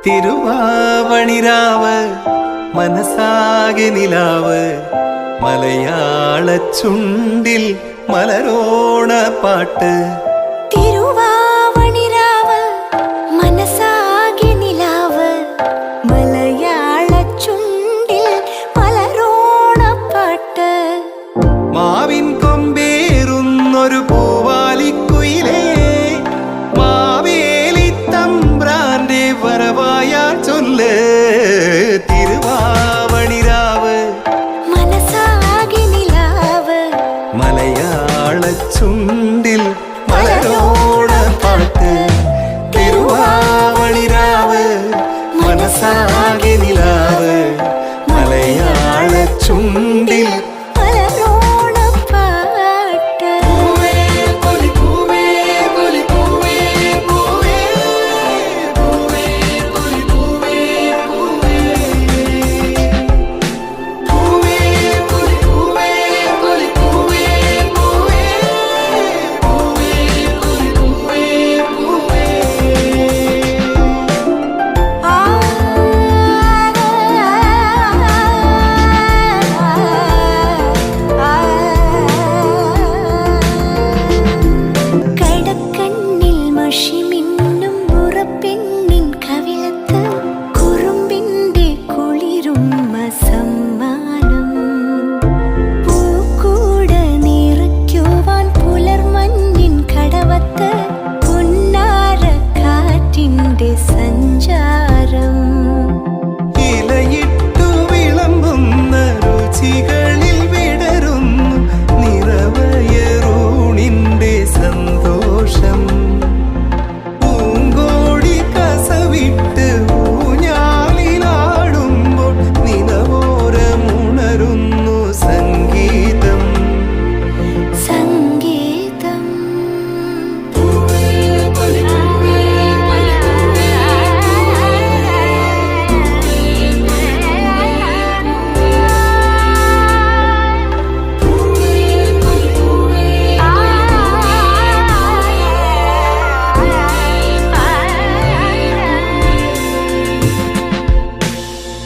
തിരുവാവണിരാവ് മനസാകെ നിലാവ് മലയാള ചുണ്ടിൽ മലരോണ പാട്ട്. തിരുവാവണിരാവ് മനസാകെ നിലാവ് മലയാള ചുണ്ടിൽ മലരോണ പാട്ട്. മാവിൻ കൊമ്പേറുന്നൊരു പൂവാലിക്കുയിലേ മാവേലി തമ്പ്രാന്റെ വരവായാ ചൊല്ല്. തിരുവാവണിരാവ് മനസാകെ നിലാവ് മലയാള ചുണ്ടിൽ മലരോണ പാട്ട്. തിരുവാവണിരാവ് മനസാകെ നിലാവ് മലയാള ചുണ്ടിൽ മലരോണ പാട്ട്. കടക്കണ്ണിൽ മഷിമിന്നും മുറപ്പെണ്ണിൻ കവിളത്ത് കുറുമ്പിന്റെ കുളിരുമ്മ സമ്മാനം. പൂക്കൂട നിറയ്ക്കുവാൻ പുലർമഞ്ഞിൻ കടവത്ത് പുന്നാര കാറ്റിന്റെ സഞ്ചാരം. ഇലയിട്ടു വിളമ്പുന്ന രുചികളിൽ വിടരുന്നു നിറവയറൂണിന്റെ സന്തോഷം. പൂങ്കോടി കസവിട്ട് ഊഞ്ഞാലിലാടുമ്പോൾ നിലവോരമുണരുന്നു സംഗീതം. സംഗീതം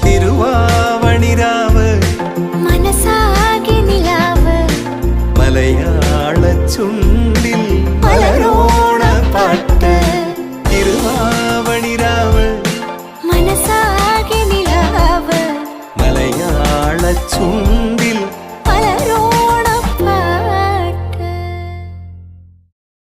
തിരുവാവണിരാവ് മനസാകെ നിലാവ് മലയാള ചുണ്ടിൽ